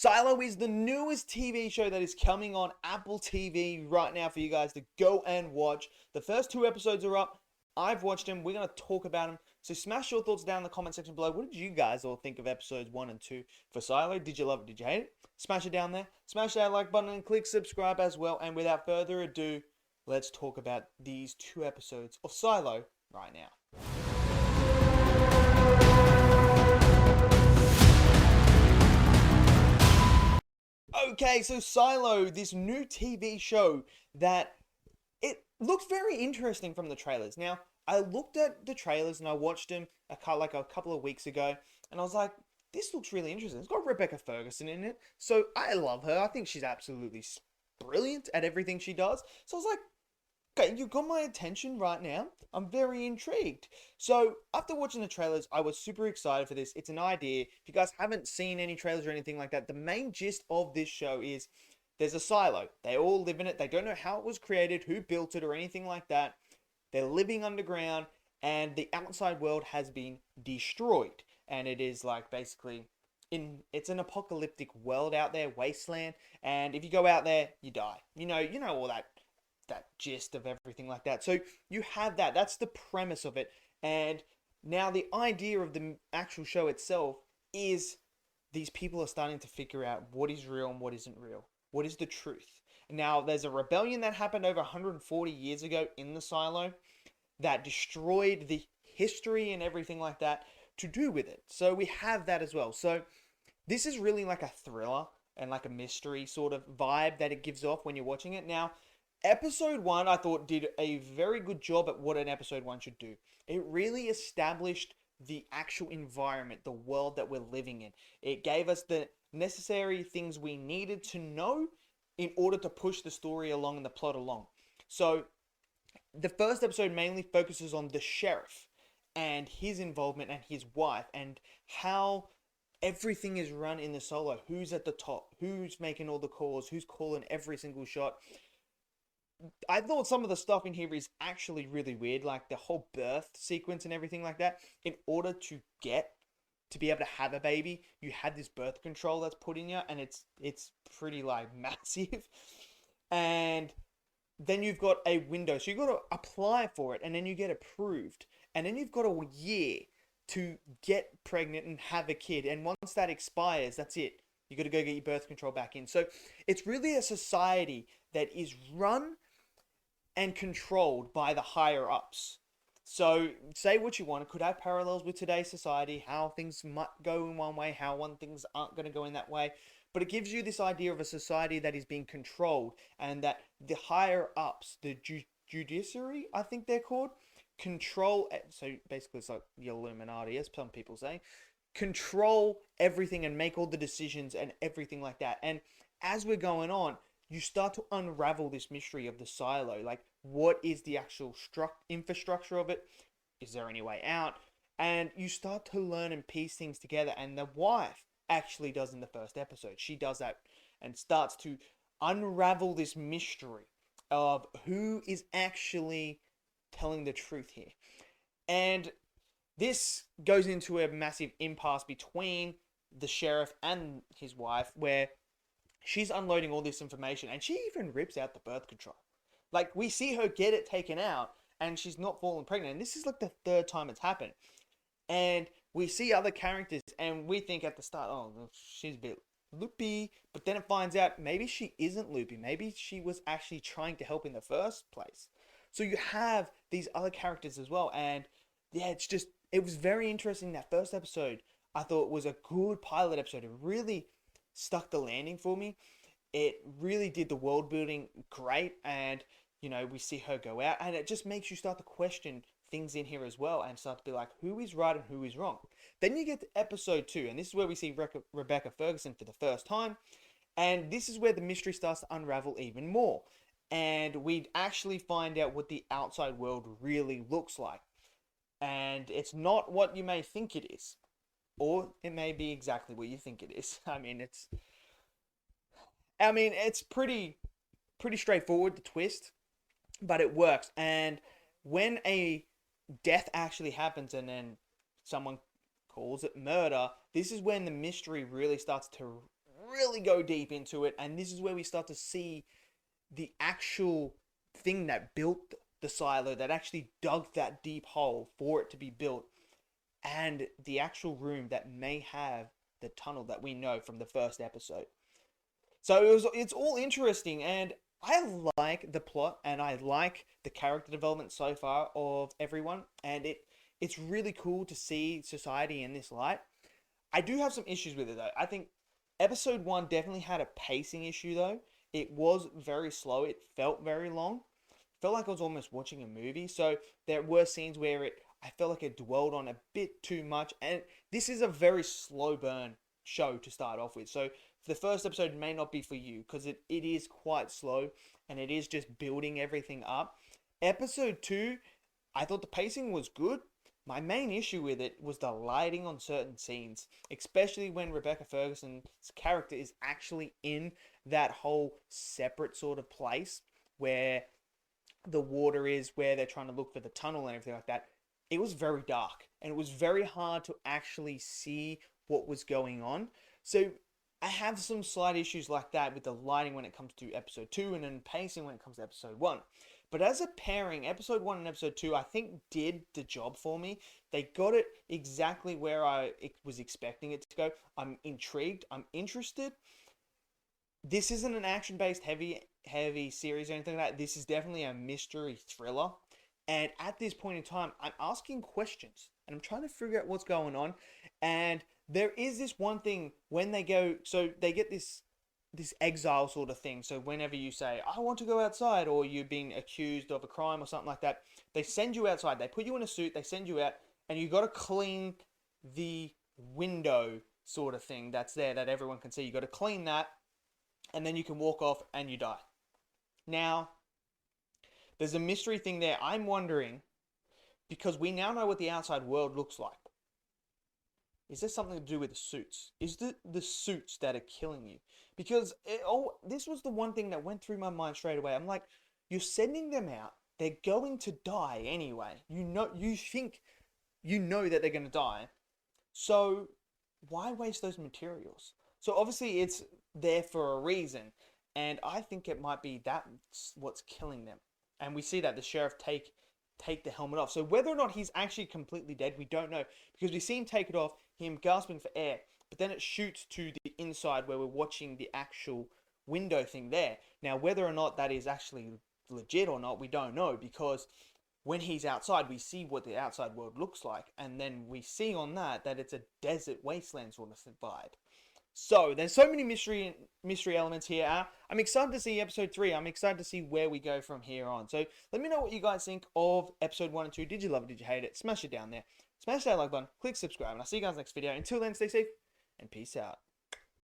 Silo is the newest TV show that is coming on Apple TV right now for you guys to go and watch. The first 2 episodes are up. I've watched them. We're going to talk about them. So smash your thoughts down in the comment section below. What did you guys all think of episodes 1 and 2 for Silo? Did you love it? Did you hate it? Smash it down there. Smash that like button and click subscribe as well. And without further ado, let's talk about these 2 episodes of Silo right now. Okay, so Silo, this new TV show that it looks very interesting from the trailers. Now, I looked at the trailers and I watched them a couple of weeks ago, and I was like, this looks really interesting. It's got Rebecca Ferguson in it, so I love her. I think she's absolutely brilliant at everything she does. So I was like, okay, you got my attention right now. I'm very intrigued. So after watching the trailers, I was super excited for this. It's an idea. If you guys haven't seen any trailers or anything like that, the main gist of this show is there's a silo. They all live in it. They don't know how it was created, who built it, or anything like that. They're living underground, and the outside world has been destroyed. And it is like basically it's an apocalyptic world out there, wasteland. And if you go out there, you die. You know all that gist of everything like that. So you have that. That's the premise of it. And now the idea of the actual show itself is these people are starting to figure out what is real and what isn't real. What is the truth? Now, there's a rebellion that happened over 140 years ago in the silo that destroyed the history and everything like that to do with it. So we have that as well. So this is really like a thriller and like a mystery sort of vibe that it gives off when you're watching it. Now, episode 1, I thought, did a very good job at what an episode 1 should do. It really established the actual environment, the world that we're living in. It gave us the necessary things we needed to know in order to push the story along and the plot along. So the first episode mainly focuses on the sheriff and his involvement and his wife and how everything is run in the solo. Who's at the top? Who's making all the calls? Who's calling every single shot? I thought some of the stuff in here is actually really weird, like the whole birth sequence and everything like that. In order to be able to have a baby, you had this birth control that's put in you, and it's pretty like massive. And then you've got a window, so you've got to apply for it, and then you get approved, and then you've got a year to get pregnant and have a kid. And once that expires, that's it. You got to go get your birth control back in. So it's really a society that is run and controlled by the higher ups. So say what you want. It could have parallels with today's society, how things might go in one way, how things aren't going to go in that way. But it gives you this idea of a society that is being controlled, and that the higher ups, the judiciary, I think they're called, control. So basically it's like the Illuminati, as some people say, control everything and make all the decisions and everything like that. And as we're going on, you start to unravel this mystery of the silo. Like, what is the actual infrastructure of it? Is there any way out? And you start to learn and piece things together. And the wife actually does in the first episode. She does that and starts to unravel this mystery of who is actually telling the truth here. And this goes into a massive impasse between the sheriff and his wife, where she's unloading all this information, and she even rips out the birth control. Like, we see her get it taken out, and she's not falling pregnant. And this is like the 3rd time it's happened. And we see other characters, and we think at the start, oh, she's a bit loopy. But then it finds out maybe she isn't loopy. Maybe she was actually trying to help in the first place. So you have these other characters as well. And yeah, it was very interesting. That first episode, I thought, was a good pilot episode. It really stuck the landing for me. It really did the world building great, and we see her go out, and it just makes you start to question things in here as well, and start to be like, who is right and who is wrong. Then you get to episode 2, and this is where we see Rebecca Ferguson for the first time, and this is where the mystery starts to unravel even more, and we actually find out what the outside world really looks like. And it's not what you may think it is. Or it may be exactly what you think it is. I mean, it's pretty straightforward, the twist, but it works. And when a death actually happens and then someone calls it murder, this is when the mystery really starts to really go deep into it, and this is where we start to see the actual thing that built the silo, that actually dug that deep hole for it to be built, and the actual room that may have the tunnel that we know from the first episode. So it's all interesting, and I like the plot and I like the character development so far of everyone, and it's really cool to see society in this light. I do have some issues with it though. I think episode 1 definitely had a pacing issue though. It was very slow. It felt very long. Felt like I was almost watching a movie. So there were scenes where I felt like it dwelled on a bit too much, and this is a very slow burn show to start off with. So the first episode may not be for you because it is quite slow and it is just building everything up. Episode 2, I thought the pacing was good. My main issue with it was the lighting on certain scenes, especially when Rebecca Ferguson's character is actually in that whole separate sort of place where the water is, where they're trying to look for the tunnel and everything like that. It was very dark and it was very hard to actually see what was going on. So I have some slight issues like that with the lighting when it comes to episode 2, and then pacing when it comes to episode 1. But as a pairing, episode 1 and episode 2, I think did the job for me. They got it exactly where I was expecting it to go. I'm intrigued. I'm interested. This isn't an action-based heavy series or anything like that. This is definitely a mystery thriller. And at this point in time, I'm asking questions and I'm trying to figure out what's going on. And there is this one thing when they go, so they get this exile sort of thing. So whenever you say, I want to go outside, or you're being accused of a crime or something like that, they send you outside. They put you in a suit, they send you out, and you got to clean the window sort of thing that's there that everyone can see. You got to clean that, and then you can walk off and you die. Now, there's a mystery thing there. I'm wondering, because we now know what the outside world looks like. Is there something to do with the suits? Is the suits that are killing you? Because this was the one thing that went through my mind straight away. I'm like, you're sending them out. They're going to die anyway. You think you know that they're going to die. So why waste those materials? So obviously it's there for a reason. And I think it might be that's what's killing them. And we see that the sheriff take the helmet off. So whether or not he's actually completely dead, we don't know. Because we see him take it off, him gasping for air. But then it shoots to the inside where we're watching the actual window thing there. Now, whether or not that is actually legit or not, we don't know. Because when he's outside, we see what the outside world looks like. And then we see on that it's a desert wasteland sort of vibe. So there's so many mystery elements here. I'm excited to see episode 3. I'm excited to see where we go from here on. So let me know what you guys think of episode 1 and 2. Did you love it? Did you hate it? Smash it down there. Smash that like button. Click subscribe. And I'll see you guys next video. Until then, stay safe and peace out.